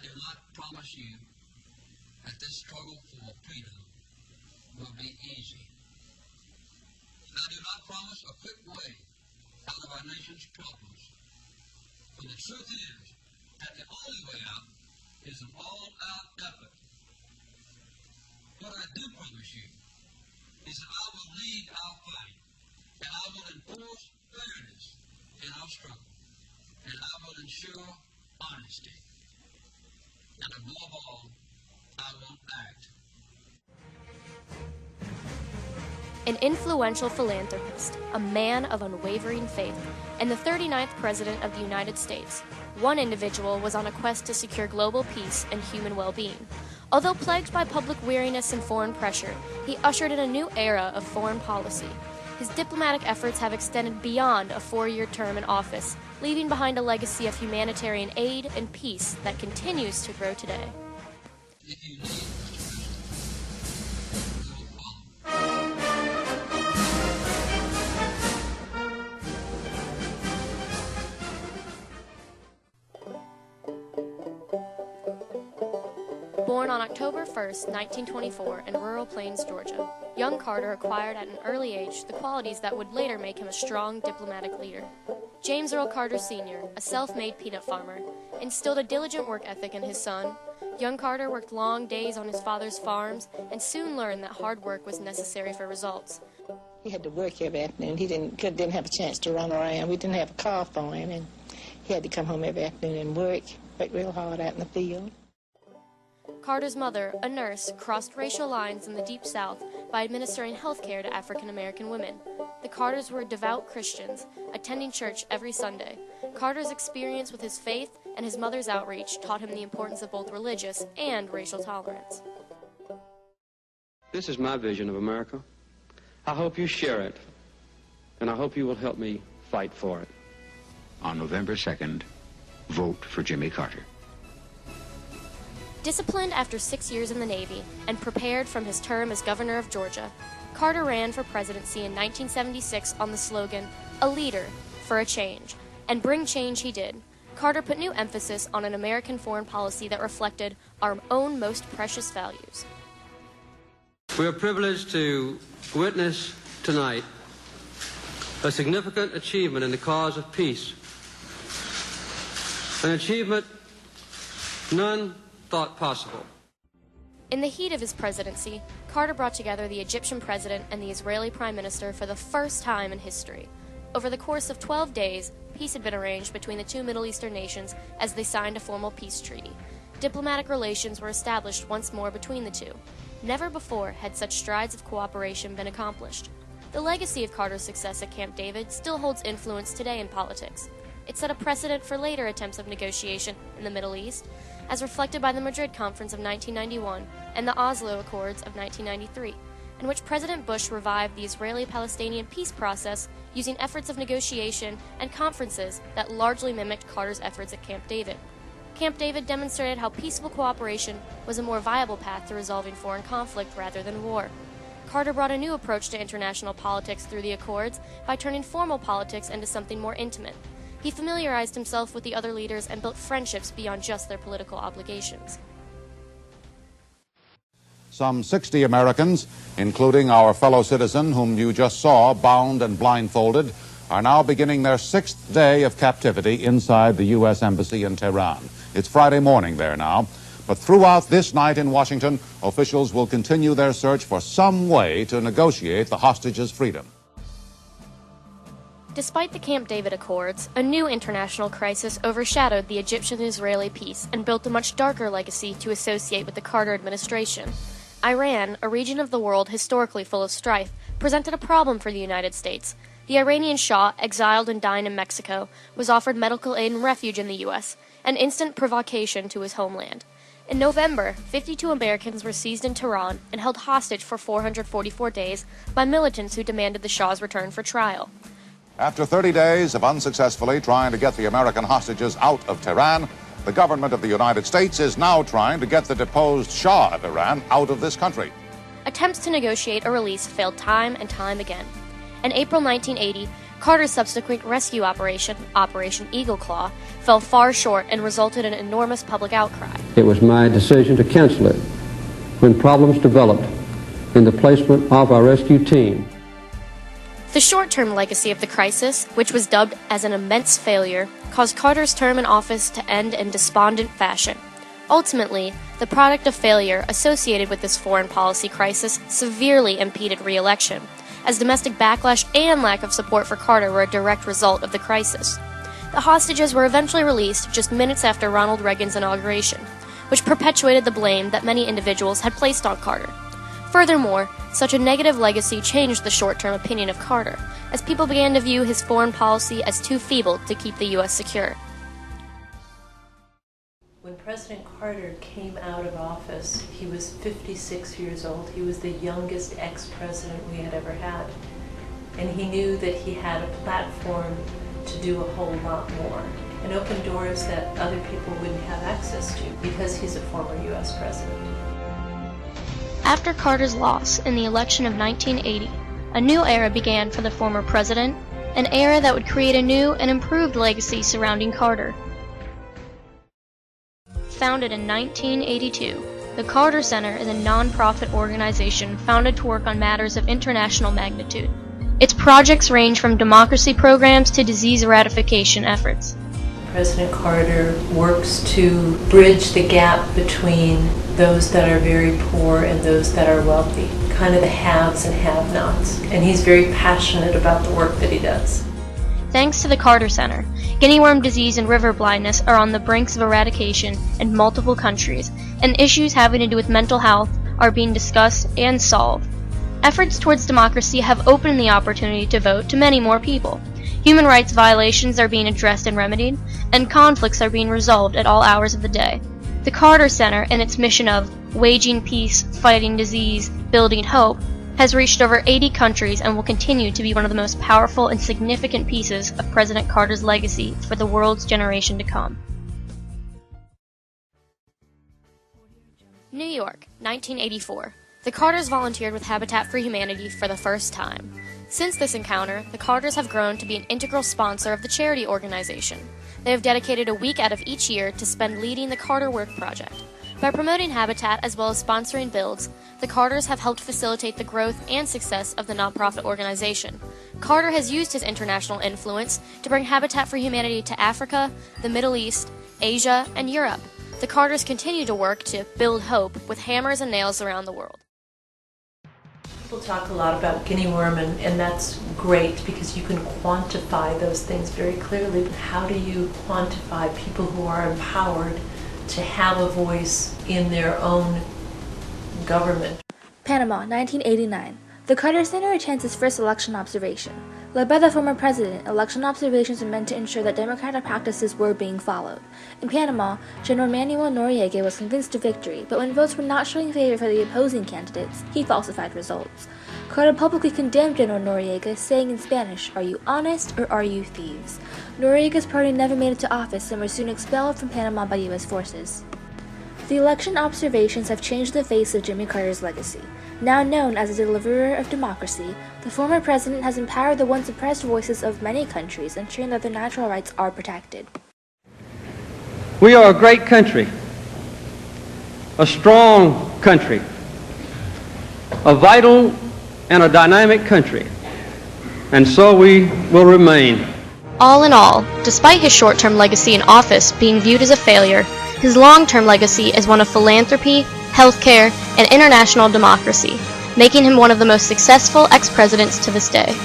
do not promise you that this struggle for freedom will be easy. I do not promise a quick way out of our nation's problems. For the truth is that the only way out is an all-out effort. What I do promise you is that I will lead our fight, and I will enforce fairness in our struggle, and I will ensure honesty. And above all, I will act. An influential philanthropist, a man of unwavering faith, and the 39th President of the United States, one individual was on a quest to secure global peace and human well-being. Although plagued by public weariness and foreign pressure, he ushered in a new era of foreign policy. His diplomatic efforts have extended beyond a 4-year term in office, leaving behind a legacy of humanitarian aid and peace that continues to grow today. If you need Born on October 1, 1924, in Rural Plains, Georgia, young Carter acquired at an early age the qualities that would later make him a strong diplomatic leader. James Earl Carter Sr., a self-made peanut farmer, instilled a diligent work ethic in his son. Young Carter worked long days on his father's farms and soon learned that hard work was necessary for results. He had to work every afternoon. He didn't have a chance to run around. We didn't have a car for him, and he had to come home every afternoon and work real hard out in the field. Carter's mother, a nurse, crossed racial lines in the Deep South by administering health care to African American women. The Carters were devout Christians, attending church every Sunday. Carter's experience with his faith and his mother's outreach taught him the importance of both religious and racial tolerance. This is my vision of America. I hope you share it, and I hope you will help me fight for it. On November 2nd, vote for Jimmy Carter. Disciplined after 6 years in the Navy and prepared from his term as governor of Georgia, Carter ran for presidency in 1976 on the slogan, "A leader for a change," and bring change he did. Carter put new emphasis on an American foreign policy that reflected our own most precious values. We are privileged to witness tonight a significant achievement in the cause of peace, an achievement none thought possible. In the heat of his presidency, Carter brought together the Egyptian president and the Israeli prime minister for the first time in history. Over the course of 12 days, peace had been arranged between the two Middle Eastern nations as they signed a formal peace treaty. Diplomatic relations were established once more between the two. Never before had such strides of cooperation been accomplished. The legacy of Carter's success at Camp David still holds influence today in politics. It set a precedent for later attempts of negotiation in the Middle East, as reflected by the Madrid Conference of 1991 and the Oslo Accords of 1993, in which President Bush revived the Israeli-Palestinian peace process using efforts of negotiation and conferences that largely mimicked Carter's efforts at Camp David. Camp David demonstrated how peaceful cooperation was a more viable path to resolving foreign conflict rather than war. Carter brought a new approach to international politics through the Accords by turning formal politics into something more intimate. He familiarized himself with the other leaders and built friendships beyond just their political obligations. Some 60 Americans, including our fellow citizen whom you just saw bound and blindfolded, are now beginning their 6th day of captivity inside the U.S. Embassy in Tehran. It's Friday morning there now, but throughout this night in Washington, officials will continue their search for some way to negotiate the hostages' freedom. Despite the Camp David Accords, a new international crisis overshadowed the Egyptian-Israeli peace and built a much darker legacy to associate with the Carter administration. Iran, a region of the world historically full of strife, presented a problem for the United States. The Iranian Shah, exiled and dying in Mexico, was offered medical aid and refuge in the U.S., an instant provocation to his homeland. In November, 52 Americans were seized in Tehran and held hostage for 444 days by militants who demanded the Shah's return for trial. After 30 days of unsuccessfully trying to get the American hostages out of Tehran, the government of the United States is now trying to get the deposed Shah of Iran out of this country. Attempts to negotiate a release failed time and time again. In April 1980, Carter's subsequent rescue operation, Operation Eagle Claw, fell far short and resulted in enormous public outcry. it was my decision to cancel it when problems developed in the placement of our rescue team. The short-term legacy of the crisis, which was dubbed as an immense failure, caused Carter's term in office to end in despondent fashion. Ultimately, the product of failure associated with this foreign policy crisis severely impeded re-election, as domestic backlash and lack of support for Carter were a direct result of the crisis. The hostages were eventually released just minutes after Ronald Reagan's inauguration, which perpetuated the blame that many individuals had placed on Carter. Furthermore, such a negative legacy changed the short-term opinion of Carter, as people began to view his foreign policy as too feeble to keep the U.S. secure. When President Carter came out of office, he was 56 years old. He was the youngest ex-president we had ever had. And he knew that he had a platform to do a whole lot more and open doors that other people wouldn't have access to because he's a former U.S. president. After Carter's loss in the election of 1980, a new era began for the former president, an era that would create a new and improved legacy surrounding Carter. Founded in 1982, the Carter Center is a non-profit organization founded to work on matters of international magnitude. Its projects range from democracy programs to disease eradication efforts. President Carter works to bridge the gap between those that are very poor and those that are wealthy, kind of the haves and have-nots. And he's very passionate about the work that he does. Thanks to the Carter Center, guinea worm disease and river blindness are on the brinks of eradication in multiple countries, and issues having to do with mental health are being discussed and solved. Efforts towards democracy have opened the opportunity to vote to many more people. Human rights violations are being addressed and remedied, and conflicts are being resolved at all hours of the day. The Carter Center and its mission of waging peace, fighting disease, building hope has reached over 80 countries and will continue to be one of the most powerful and significant pieces of President Carter's legacy for the world's generation to come. New York, 1984. The Carters volunteered with Habitat for Humanity for the first time. Since this encounter, the Carters have grown to be an integral sponsor of the charity organization. They have dedicated a week out of each year to spend leading the Carter Work Project. By promoting Habitat as well as sponsoring builds, the Carters have helped facilitate the growth and success of the nonprofit organization. Carter has used his international influence to bring Habitat for Humanity to Africa, the Middle East, Asia, and Europe. The Carters continue to work to build hope with hammers and nails around the world. People talk a lot about guinea worm, and that's great because you can quantify those things very clearly. But how do you quantify people who are empowered to have a voice in their own government? Panama, 1989. The Carter Center attends its first election observation. Led by the former president, election observations were meant to ensure that democratic practices were being followed. In Panama, General Manuel Noriega was convinced of victory, but when votes were not showing favor for the opposing candidates, he falsified results. Carter publicly condemned General Noriega, saying in Spanish, "Are you honest or are you thieves?" Noriega's party never made it to office and were soon expelled from Panama by U.S. forces. The election observations have changed the face of Jimmy Carter's legacy. Now known as a deliverer of democracy, the former president has empowered the once oppressed voices of many countries, ensuring that their natural rights are protected. We are a great country, a strong country, a vital and a dynamic country, and so we will remain. All in all, despite his short-term legacy in office being viewed as a failure, his long-term legacy is one of philanthropy, healthcare, and international democracy, making him one of the most successful ex-presidents to this day.